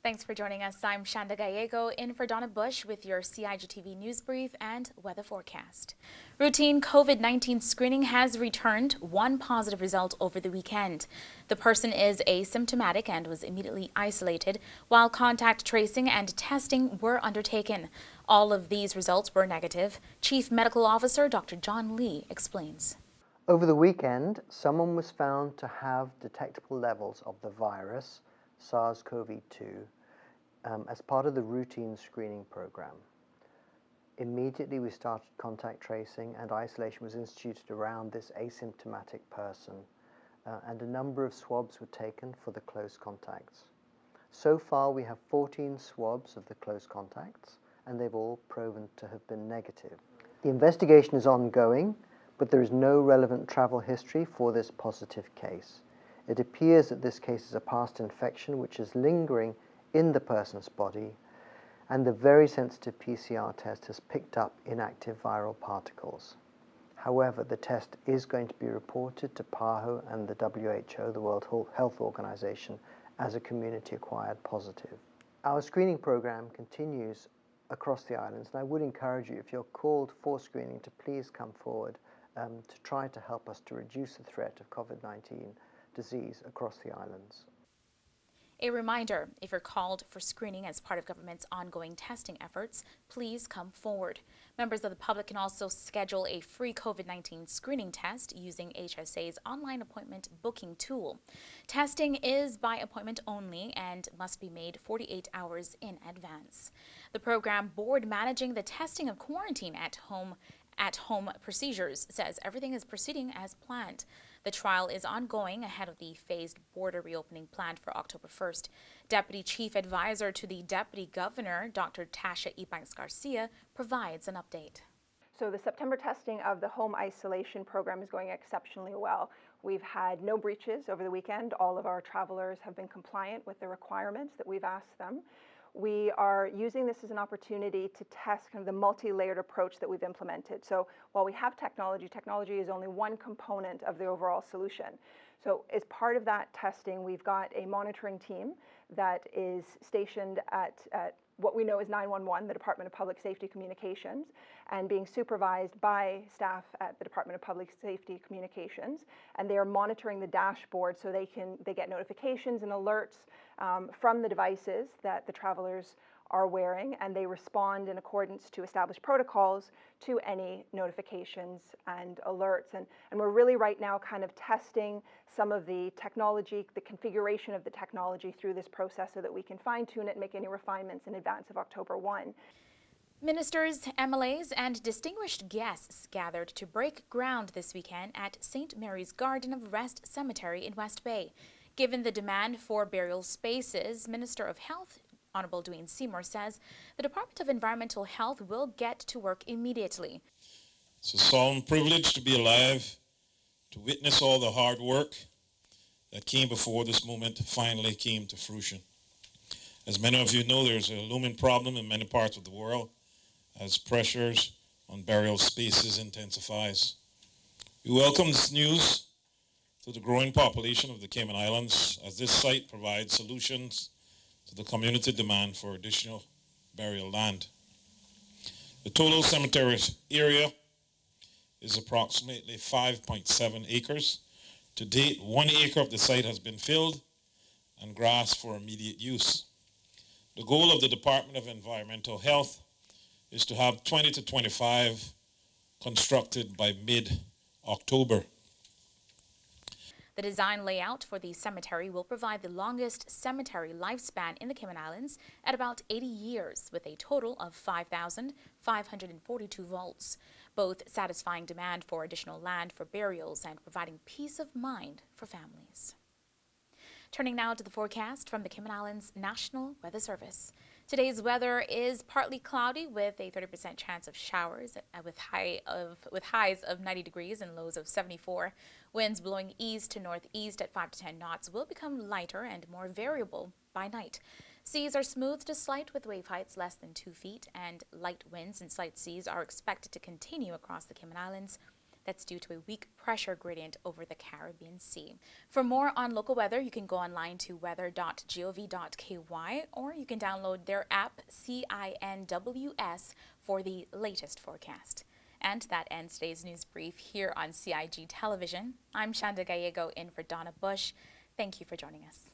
Thanks for joining us. I'm Shanda Gallego in for Donna Bush with your CIGTV News Brief and weather forecast. Routine COVID-19 screening has returned one positive result over the weekend. The person is asymptomatic and was immediately isolated, while contact tracing and testing were undertaken. All of these results were negative. Chief Medical Officer Dr. John Lee explains. Over the weekend, someone was found to have detectable levels of the virus, SARS-CoV-2, as part of the routine screening program. Immediately we started contact tracing and isolation was instituted around this asymptomatic person, and a number of swabs were taken for the close contacts. So far we have 14 swabs of the close contacts and they've all proven to have been negative. The investigation is ongoing, but there is no relevant travel history for this positive case. It appears that this case is a past infection which is lingering in the person's body, and the very sensitive PCR test has picked up inactive viral particles. However, the test is going to be reported to PAHO and the WHO, the World Health Organization, as a community-acquired positive. Our screening program continues across the islands, and I would encourage you, if you're called for screening, to please come forward to try to help us to reduce the threat of COVID-19 disease across the islands. A reminder, if you're called for screening as part of government's ongoing testing efforts, please come forward. Members of the public can also schedule a free COVID-19 screening test using HSA's online appointment booking tool. Testing is by appointment only and must be made 48 hours in advance. The program board managing the testing of quarantine at home procedures says everything is proceeding as planned. The trial is ongoing ahead of the phased border reopening planned for October 1st. Deputy Chief Advisor to the Deputy Governor, Dr. Tasha Ebanks Garcia, provides an update. So the September testing of the home isolation program is going exceptionally well. We've had no breaches over the weekend. All of our travelers have been compliant with the requirements that we've asked them. We are using this as an opportunity to test kind of the multi-layered approach that we've implemented. So while we have technology is only one component of the overall solution. So as part of that testing, we've got a monitoring team that is stationed at what we know is 911, the Department of Public Safety Communications, and being supervised by staff at the Department of Public Safety Communications. And they are monitoring the dashboard so they get notifications and alerts from the devices that the travelers are wearing, and they respond in accordance to established protocols to any notifications and alerts. And we're really right now kind of testing some of the technology, the configuration of the technology through this process so that we can fine-tune it and make any refinements in advance of October 1. Ministers, MLAs, and distinguished guests gathered to break ground this weekend at St. Mary's Garden of Rest Cemetery in West Bay. Given the demand for burial spaces, Minister of Health Honorable Dwayne Seymour says the Department of Environmental Health will get to work immediately. It's a solemn privilege to be alive, to witness all the hard work that came before this moment finally came to fruition. As many of you know, there's a looming problem in many parts of the world as pressures on burial spaces intensifies. We welcome this news to the growing population of the Cayman Islands, as this site provides solutions to the community demand for additional burial land. The total cemetery area is approximately 5.7 acres. To date, 1 acre of the site has been filled and grass for immediate use. The goal of the Department of Environmental Health is to have 20 to 25 constructed by mid-October. The design layout for the cemetery will provide the longest cemetery lifespan in the Cayman Islands at about 80 years, with a total of 5,542 vaults, both satisfying demand for additional land for burials and providing peace of mind for families. Turning now to the forecast from the Cayman Islands National Weather Service. Today's weather is partly cloudy with a 30% chance of showers with highs of 90 degrees and lows of 74. Winds blowing east to northeast at 5 to 10 knots will become lighter and more variable by night. Seas are smooth to slight with wave heights less than 2 feet, and light winds and slight seas are expected to continue across the Cayman Islands. That's due to a weak pressure gradient over the Caribbean Sea. For more on local weather, you can go online to weather.gov.ky, or you can download their app, CINWS, for the latest forecast. And that ends today's news brief here on CIG Television. I'm Shanda Gallego in for Donna Bush. Thank you for joining us.